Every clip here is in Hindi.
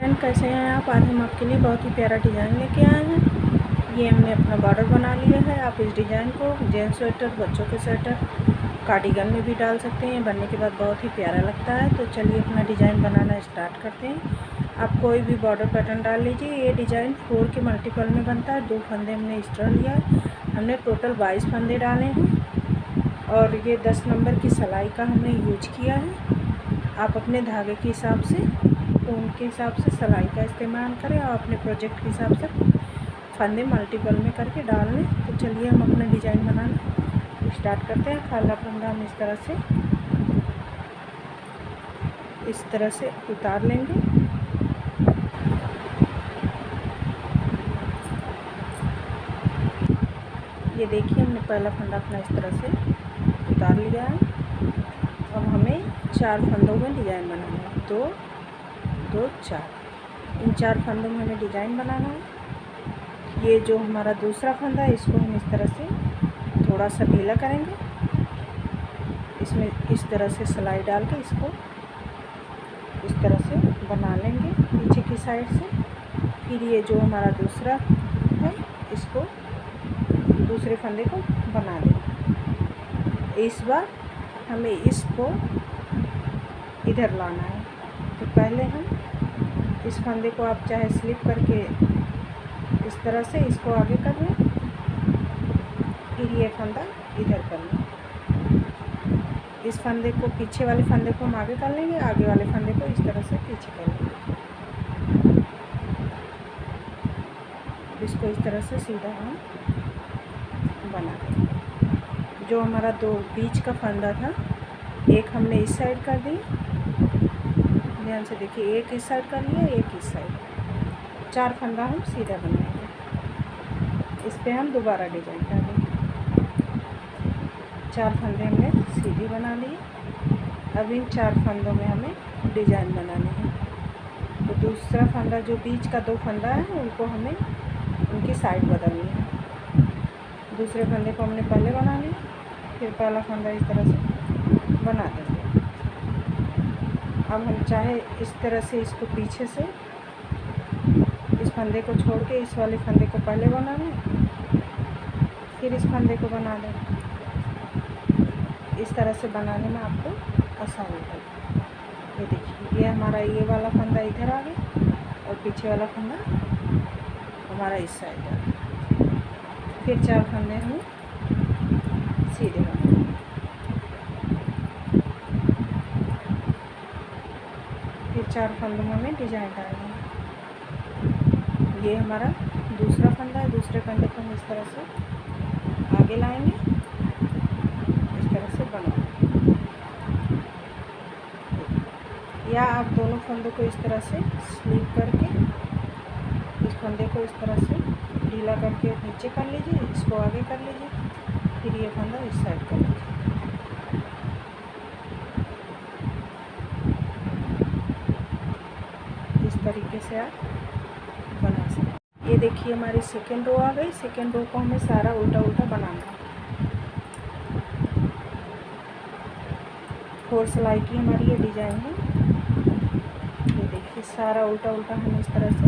फ्रेंड, कैसे हैं आप। आज हम आपके लिए बहुत ही प्यारा डिज़ाइन लेके आए हैं। ये हमने अपना बॉर्डर बना लिया है। आप इस डिज़ाइन को जेंट्स स्वेटर, बच्चों के स्वेटर, कार्डिगन में भी डाल सकते हैं। बनने के बाद बहुत ही प्यारा लगता है। तो चलिए अपना डिज़ाइन बनाना स्टार्ट करते हैं। आप कोई भी बॉर्डर पैटर्न डाल लीजिए। ये डिज़ाइन 4 के मल्टीपल में बनता है। 2 फंदे हमने एक्स्ट्रा लिया है। हमने टोटल 22 फंदे डाले हैं और ये 10 नंबर की सिलाई का हमने यूज किया है। आप अपने धागे के हिसाब से, ऊन के हिसाब से सिलाई का इस्तेमाल करें और अपने प्रोजेक्ट के हिसाब से फंदे मल्टीपल में करके डाल लें। तो चलिए हम अपना डिज़ाइन बनाना स्टार्ट करते हैं। पहला फंदा हम इस तरह से उतार लेंगे। ये देखिए, हमने पहला फंदा अपना इस तरह से उतार लिया है। अब हमें 4 फंदों में डिज़ाइन बनाना है। 2 2 4, इन 4 फंदों में हमें डिज़ाइन बनाना है। ये जो हमारा दूसरा फंदा है, इसको हम इस तरह से थोड़ा सा ढीला करेंगे। इसमें इस तरह से सिलाई डाल के इसको इस तरह से बना लेंगे पीछे की साइड से। फिर ये जो हमारा दूसरा है, इसको दूसरे फंदे को बना देंगे। इस बार हमें इसको इधर लाना है। तो पहले हम इस फंदे को, आप चाहे स्लिप करके इस तरह से इसको आगे कर लें, फिर ये फंदा इधर कर लें। इस फंदे को, पीछे वाले फंदे को हम आगे कर लेंगे, आगे वाले फंदे को इस तरह से पीछे कर लेंगे। इसको इस तरह से सीधा हम बना देंगे। जो हमारा 2 बीच का फंदा था, एक हमने इस साइड कर दी, ध्यान से देखिए, एक इस साइड कर लिया, एक इस साइड। 4 फंदा हम सीधा बनाएंगे। इस पे हम दोबारा डिजाइन डालेंगे। 4 फंदे हमने सीधी बना लिए। अब इन 4 फंदों में हमें डिजाइन बनाने हैं। तो दूसरा फंदा, जो बीच का 2 फंदा है, उनको हमें उनकी साइड बदलनी है। दूसरे फंदे को हमने पहले बना लिया, फिर पहला फंदा इस तरह से बना देंगे। अब हम चाहे इस तरह से इसको पीछे से इस फंदे को छोड़ के इस वाले फंदे को पहले बना लें, फिर इस फंदे को बना दें। इस तरह से बनाने में आपको आसान होता है। ये देखिए, ये हमारा ये वाला फंदा इधर आ गया और पीछे वाला फंदा हमारा इस साइड आ गया। फिर 4 फंदे हमें सीधे बनाए। फिर 4 फंदों में हमें डिजाइन डालना है। ये हमारा दूसरा फंदा है। दूसरे फंदे को हम इस तरह से आगे लाएंगे, इस तरह से बनाएंगे। या आप दोनों फंदों को इस तरह से स्लीप करके इस फंदे को इस तरह से ढीला करके नीचे कर लीजिए, इसको आगे कर लीजिए, फिर ये फंदा इस साइड कर लीजिए। इस तरीके से आप बना सकते। ये देखिए, हमारी सेकेंड रो आ गई। सेकेंड रो को हमें सारा उल्टा उल्टा बनाना है। 4 सिलाई की हमारी ये डिज़ाइन है। ये देखिए, सारा उल्टा उल्टा हम इस तरह से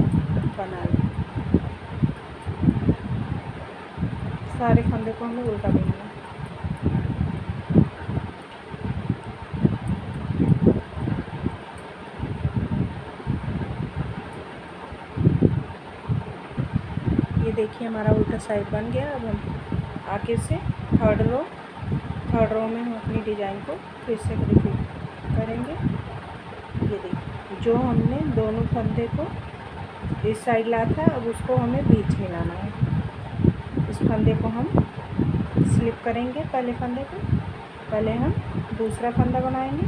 बना लें। सारे फंदे को हमें उल्टा देना है। ये देखिए, हमारा उल्टा साइड बन गया। अब हम आगे से थर्ड रो में हम अपनी डिज़ाइन को फिर से रिपीट करेंगे। ये देखिए, जो हमने दोनों फंदे को इस साइड लाया था, अब उसको हमें बीच में लाना है। इस फंदे को हम स्लिप करेंगे। पहले फंदे को पहले हम दूसरा फंदा बनाएंगे,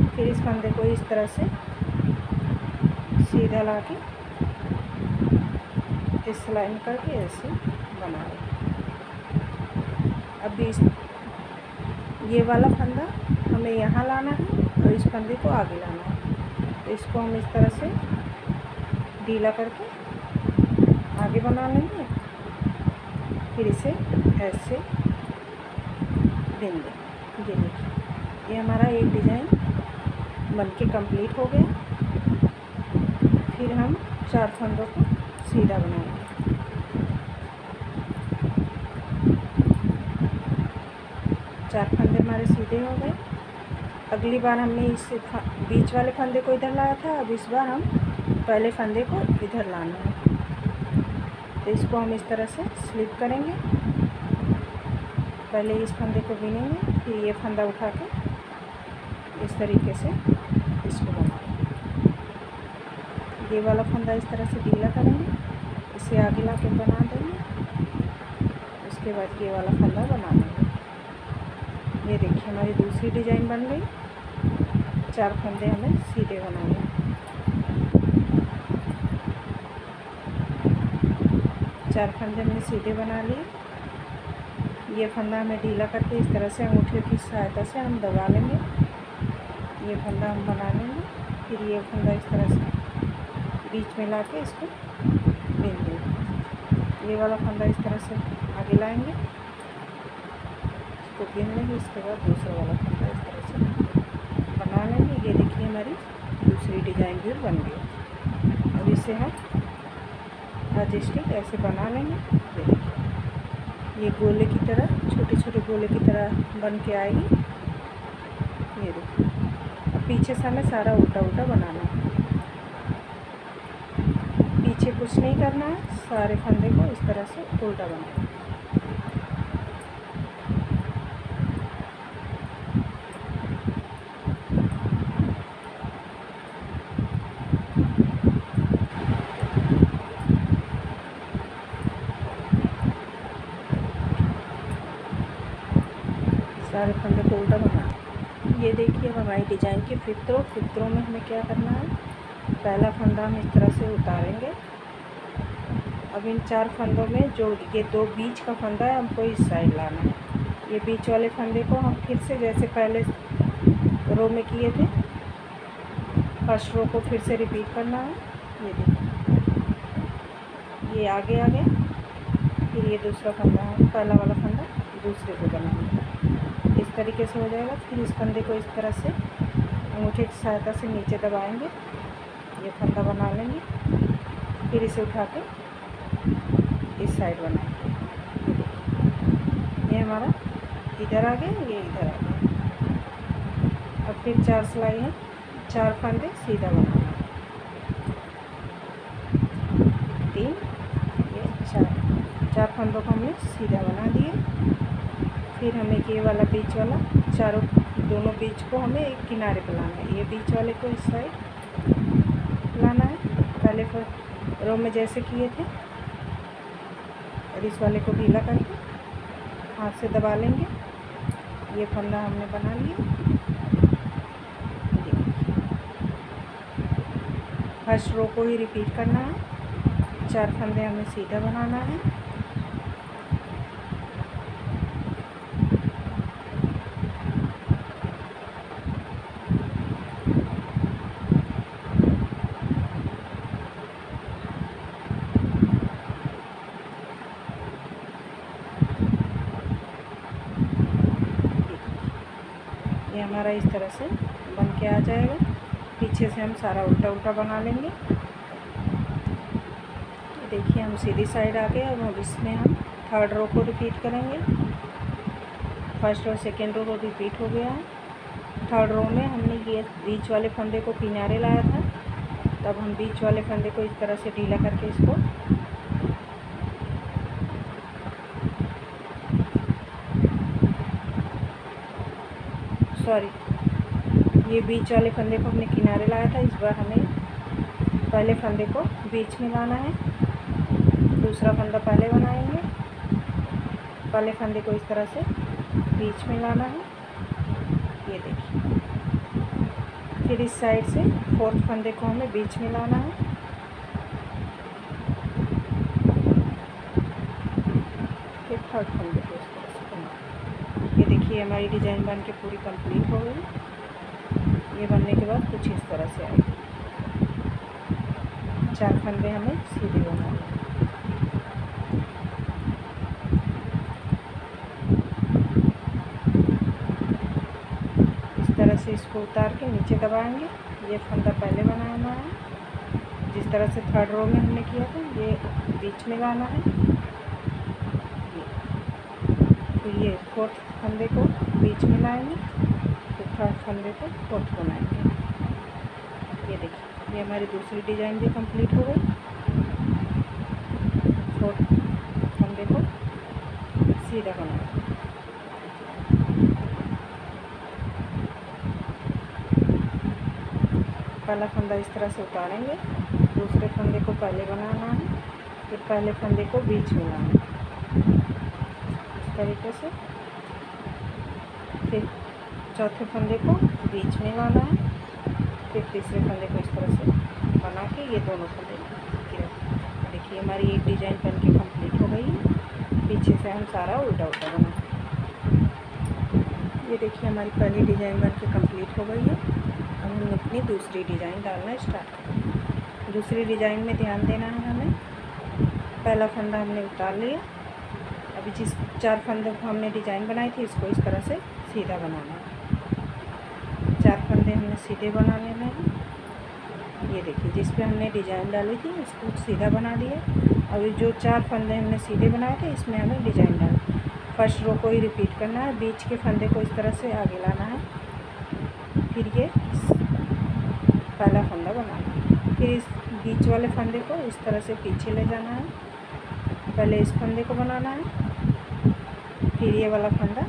फिर इस फंदे को इस तरह से सीधा ला के इस लाइन करके ऐसे बना लेंगे। अब ये वाला फंदा हमें यहाँ लाना है और इस फंदे को आगे लाना है। तो इसको हम इस तरह से ढीला करके आगे बना लेंगे, फिर इसे ऐसे देंगे। ये देखिए, ये हमारा एक डिज़ाइन बनके कंप्लीट हो गया। फिर हम 4 फंदों को सीधा बनाएंगे। चार फंदे हमारे सीधे हो गए। अगली बार हमने इस बीच वाले फंदे को इधर लाया था, अब इस बार हम पहले फंदे को इधर लाना है। तो इसको हम इस तरह से स्लिप करेंगे। पहले इस फंदे को बिनेंगे, फिर ये फंदा उठा के इस तरीके से इसको बनाएंगे। ये वाला फंदा इस तरह से ढीला करेंगे, इसे आगे ला के बना देंगे। उसके बाद ये वाला फंदा बना देंगे। ये देखिए हमारी दूसरी डिज़ाइन बन गई। 4 फंदे हमें सीधे बनाने हैं। 4 फंदे हमने सीधे बना लिए। ये फंदा हमें ढीला करके इस तरह से अंगूठे की सहायता से हम दबा लेंगे। ये फंदा हम बना लेंगे। फिर ये फंदा इस तरह से बीच में ला के इसको बिन देंगे। ये वाला फंदा इस तरह से आगे लाएंगे, इसको बिन लेंगे। इसके बाद दूसरा वाला फंदा इस तरह से बना लेंगे। ये देखिए हमारी दूसरी डिज़ाइन भी बन गई। अब इसे हम स्टिक ऐसे बना लेंगे। ये देखिए ये गोले की तरह, छोटे छोटे गोले की तरह बन के आएगी। ये देखिए अब पीछे से हमें सारा उल्टा उल्टा बनाना है। पीछे कुछ नहीं करना है, सारे फंदे को इस तरह से उल्टा बनाना है। सारे फंदे को उल्टा बनाना। ये देखिए अब हमारी डिज़ाइन की फिफ्थ रो में हमें क्या करना है, पहला फंदा हम इस तरह से उतारेंगे। अब इन 4 फंदों में जो ये 2 बीच का फंदा है हमको इस साइड लाना है। ये बीच वाले फंदे को हम फिर से जैसे पहले रो में किए थे, फर्स्ट रो को फिर से रिपीट करना है। ये देखिए ये आगे आ गया। फिर ये दूसरा फंदा है, पहला वाला फंदा दूसरे को बनाना है। इस तरीके से हो जाएगा। फिर इस फंदे को इस तरह से अंगूठे की सहायता से नीचे दबाएंगे, ये फंदा बना लेंगे। फिर इसे उठा के इस साइड बनाएंगे। ये हमारा इधर आ गया, ये इधर आ गया। अब फिर 4 सिलाई है, 4 फंदे सीधा बनाना है। 3 ये 4 फंदों को हमने सीधा बना दिए। फिर हमें ये वाला बीच वाला दोनों बीच को हमें एक किनारे पे लाना है। ये बीच वाले को इस साइड लाना है, पहले रो में जैसे किए थे। और इस वाले को ढीला करके हाथ से दबा लेंगे। ये फंदा हमने बना लिया। फर्स्ट रो को ही रिपीट करना है। 4 फंदे हमें सीधा बनाना है। ये हमारा इस तरह से बन के आ जाएगा। पीछे से हम सारा उल्टा उल्टा बना लेंगे। देखिए हम सीधी साइड आ गए। अब इसमें हम 3rd रो को रिपीट करेंगे। फर्स्ट और सेकेंड रो रिपीट हो गया है। 3rd रो में हमने ये बीच वाले फंदे को किनारे लाया था, तब हम बीच वाले फंदे को इस तरह से ढीला करके इसको ये बीच वाले फंदे को हमने किनारे लाया था। इस बार हमें पहले फंदे को बीच में लाना है, दूसरा फंदा पहले बनाएंगे। पहले फंदे को इस तरह से बीच में लाना है। ये देखिए फिर इस साइड से 4th फंदे को हमें बीच में लाना है। फिर 3rd फंदे को इस तरह से बनाना। ये देखिए हमारी डिज़ाइन बन के पूरी कंप्लीट हो गई। ये बनने के बाद कुछ इस तरह से आएगी। 4 फंदे हमें सीधे बनाने हैं। इस तरह से इसको उतार के नीचे दबाएंगे। ये फंदा पहले बनाना है, जिस तरह से थर्ड रो में हमने किया था, ये बीच में लाना है। फिर ये फोर्थ फंदे को बीच में लाएंगे, फिर थर्ड फंदे को फोर्थ बनाएंगे। ये देखिए, ये हमारी दूसरी डिज़ाइन भी कंप्लीट हो गई। फोर्थ फंदे को सीधा बनाएंगे। पहला फंदा इस तरह से उतारेंगे, दूसरे फंदे को पहले बनाना है, फिर पहले फंदे को बीच में लाना है इस तरीके से। फिर चौथे फंदे को बीच में लाना है, फिर तीसरे फंदे को इस तरह से बना के ये दोनों फंदे देखिए हमारी एक डिज़ाइन बन के कम्प्लीट हो गई है। पीछे से हम सारा उल्टा उल्टा बना। ये देखिए हमारी पहली डिज़ाइन बन के कम्प्लीट हो गई है। अब हम अपनी दूसरी डिज़ाइन डालना स्टार्ट करें। दूसरी डिज़ाइन में ध्यान देना है हमें। पहला फंदा हमने उतार लिया। अभी जिस 4 फंदों को हमने डिज़ाइन बनाई थी, इसको इस तरह से सीधा बनाना है। 4 फंदे हमने सीधे बना लेने हैं। ये देखिए, जिस पे हमने डिज़ाइन डाली थी इसको सीधा बना दिया। अभी जो 4 फंदे हमने सीधे बनाए थे, इसमें हमें डिज़ाइन डालना। फर्स्ट रो को ही रिपीट करना है। बीच के फंदे को इस तरह से आगे लाना है, फिर ये पहला फंदा बनाना है। फिर इस बीच वाले फंदे को इस तरह से पीछे ले जाना है। पहले इस फंदे को बनाना है, फिर ये वाला फंदा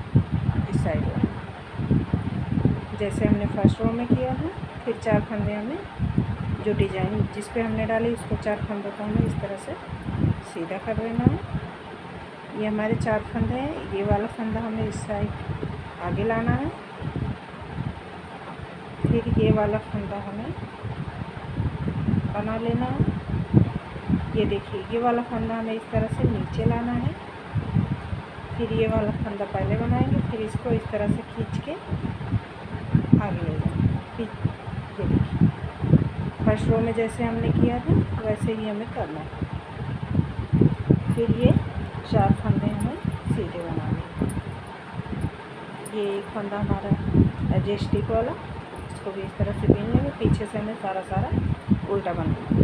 इस साइड में, जैसे हमने फर्स्ट रो में किया है। फिर 4 फंदे हमें जो डिज़ाइन जिस पे हमने डाली, उसको 4 फंदों को हमें इस तरह से सीधा कर देना है। ये हमारे 4 फंदे हैं। ये वाला फंदा हमें इस साइड आगे लाना है, फिर ये वाला फंदा हमें बना लेना है। ये देखिए, ये वाला फंदा हमें इस तरह से नीचे लाना है, फिर ये वाला फंदा पहले बनाएंगे, फिर इसको इस तरह से खींच के आगे ले जाएंगे। ये देखिए, फर्स्ट रो में जैसे हमने किया था वैसे ही हमें करना है। फिर ये 4 फंदे हमें सीधे बनाने हैं। ये एक फंदा हमारा एडजस्टिक वाला, इसको भी इस तरह से बीन लेंगे। पीछे से हमें सारा उल्टा बनाना है।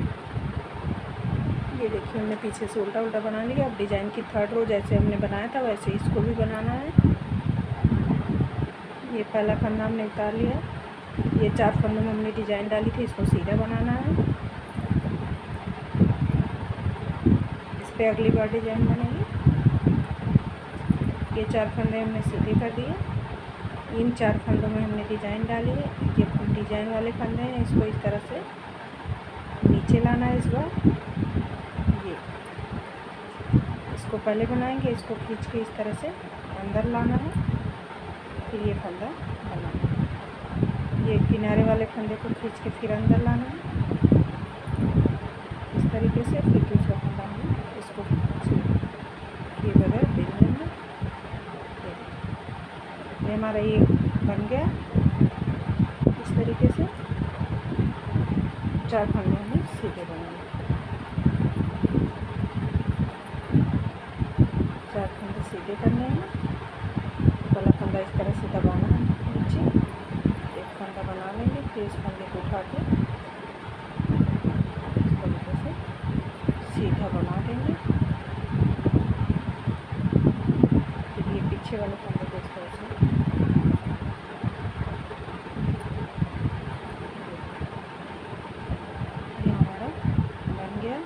ये देखिए, हमने पीछे से उल्टा उल्टा बना लिया। अब डिज़ाइन की थर्ड रो जैसे हमने बनाया था वैसे इसको भी बनाना है। ये पहला फंदा हमने उतार लिया। ये 4 फंदों में हमने डिज़ाइन डाली थी, इसको सीधा बनाना है। इस पर अगली बार डिज़ाइन बनेगी। ये 4 फंदे हमने सीधे कर दिए। इन 4 फंदों में हमने डिज़ाइन डाली है। ये डिज़ाइन वाले फंदे हैं, इसको इस तरह से नीचे लाना है। इस बार ये इसको पहले बनाएंगे, इसको खींच के इस तरह से अंदर लाना है, फिर ये फंदा बनाना है। ये किनारे वाले फंदे को खींच के फिर अंदर लाना है इस तरीके से। फिर दूसरा फंदा हमें इसको ये बगैर बेल लेंगे। ये हमारा ये बन गया। इस तरीके से 4 फंदे हमें सीधे बनाने, 4 फंदे सीधे करने हैं। पहला फंदा इस तरह से दबाना है नीचे, एक फंदा बना लेंगे, फिर इस फंदे को उठा के इस तरीके से सीधा बना देंगे। फिर ये पीछे वाले फंदे को इस तरह से ये हमारा बन गया।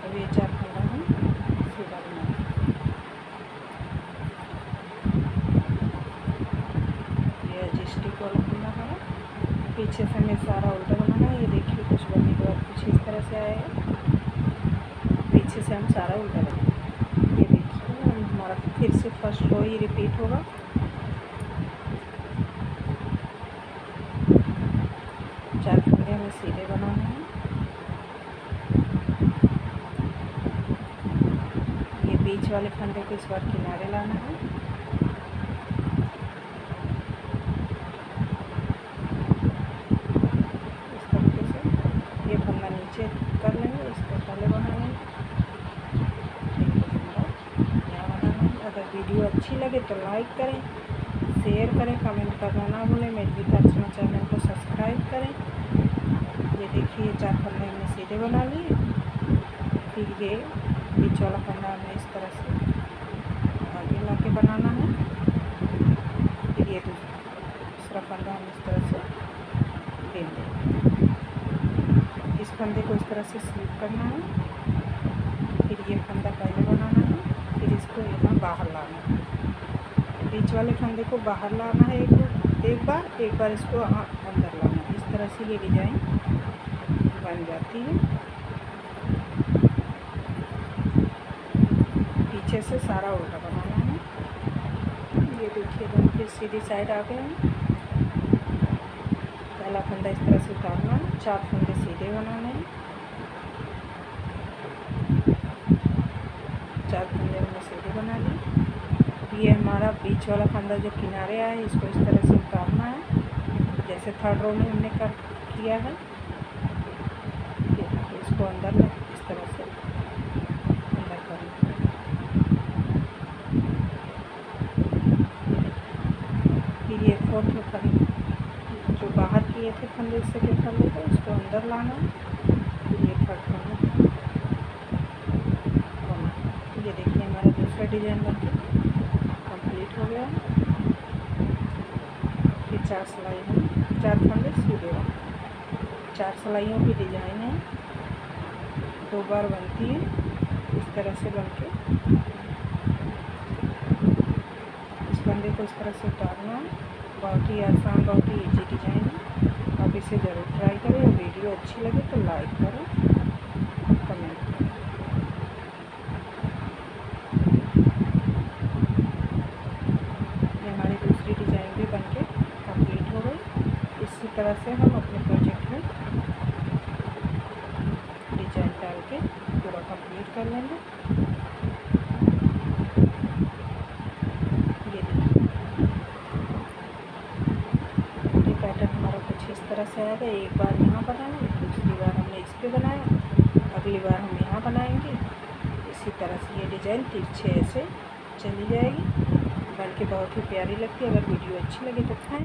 अब ये 4 फंदा हम सीधा बनाएंगे। ये एडजस्टिक वाला फंदा है, पीछे से हमें सारा उल्टा बनाना है। ये देखिए, कुछ बनने के बाद कुछ इस तरह से आएगा। पीछे से हम सारा उल्टा बनाएंगे। ये देखिए, हमारा फिर से फर्स्ट रो ही रिपीट होगा। चार फंदे हमें सीधे बनाना है। ये बीच वाले फंदे को इस बार किनारे लाना है। इस तरीके से ये फंदा नीचे कर लेंगे, इसको पहले बना लेंगे, यहाँ बनाना है। अगर वीडियो अच्छी लगे तो लाइक करें, शेयर करें, कमेंट करना ना भूलें। मेरी विकास चैनल को सब्सक्राइब करें। ये देखिए 4 फंदे हमने सीधे बना लिए। फिर ये बीच वाला फंदा हमें इस तरह से आगे ला के बनाना है। फिर ये दूसरा फंदा हम इस तरह से बेल देंगे। इस फंदे को इस तरह से स्लिप करना है। फिर ये फंदा पहले बनाना है, फिर इसको यहाँ बाहर लाना है। बीच वाले फंदे को बाहर लाना है एक बार इसको अंदर लाना है। इस तरह से ये डिज़ाइन बन जाती है। पीछे से सारा उल्टा बनाना है। ये देखिए बन के सीधी साइड आ गए हैं। पहला फंदा इस तरह से उतारना है, 4 फंदे सीधे बनाने हैं। 4 फंदे हमने सीधे बना लिए। ये हमारा बीच वाला फंदा जो किनारे आया है इसको इस तरह से उतारना है, जैसे थर्ड रो में हमने किया है। इसको अंदर में इस तरह से अंदर करना है। फिर ये फोर्थ फंदे जो बाहर किए थे फंदे सेकेंड फंदे को इसको अंदर लाना है। फिर ये थर्ड फंदा बनाना। ये देखिए हमारा दूसरा डिजाइन बनकर कंप्लीट हो गया। फिर 4 सिलाई है, 4 फंदे सीधे बना। 4 सिलाइयों की डिजाइन है, 2 बार बनती है इस तरह से बनके। इस फंदे को इस तरह से उतारना है। बहुत ही आसान, बहुत ही इजी डिजाइन है। आप इसे ज़रूर ट्राई करें। और वीडियो अच्छी लगे तो लाइक करें, कमेंट करें। ये हमारी दूसरी डिजाइन भी बनके कंप्लीट हो गई। इसी तरह से हम अपने प्रोजेक्ट में डिजाइन डाल के पूरा कंप्लीट कर लेंगे। ये देखिए ये पैटर्न हमारा कुछ इस तरह से आएगा। एक बार यहाँ बनाया, दूसरी बार हमने इस पे बनाया, अगली बार हम यहाँ बनाएंगे। इसी तरह से ये डिज़ाइन तिरछे ऐसे चली जाएगी, बन के बहुत ही प्यारी लगती है। अगर वीडियो अच्छी लगे तो खाएँ।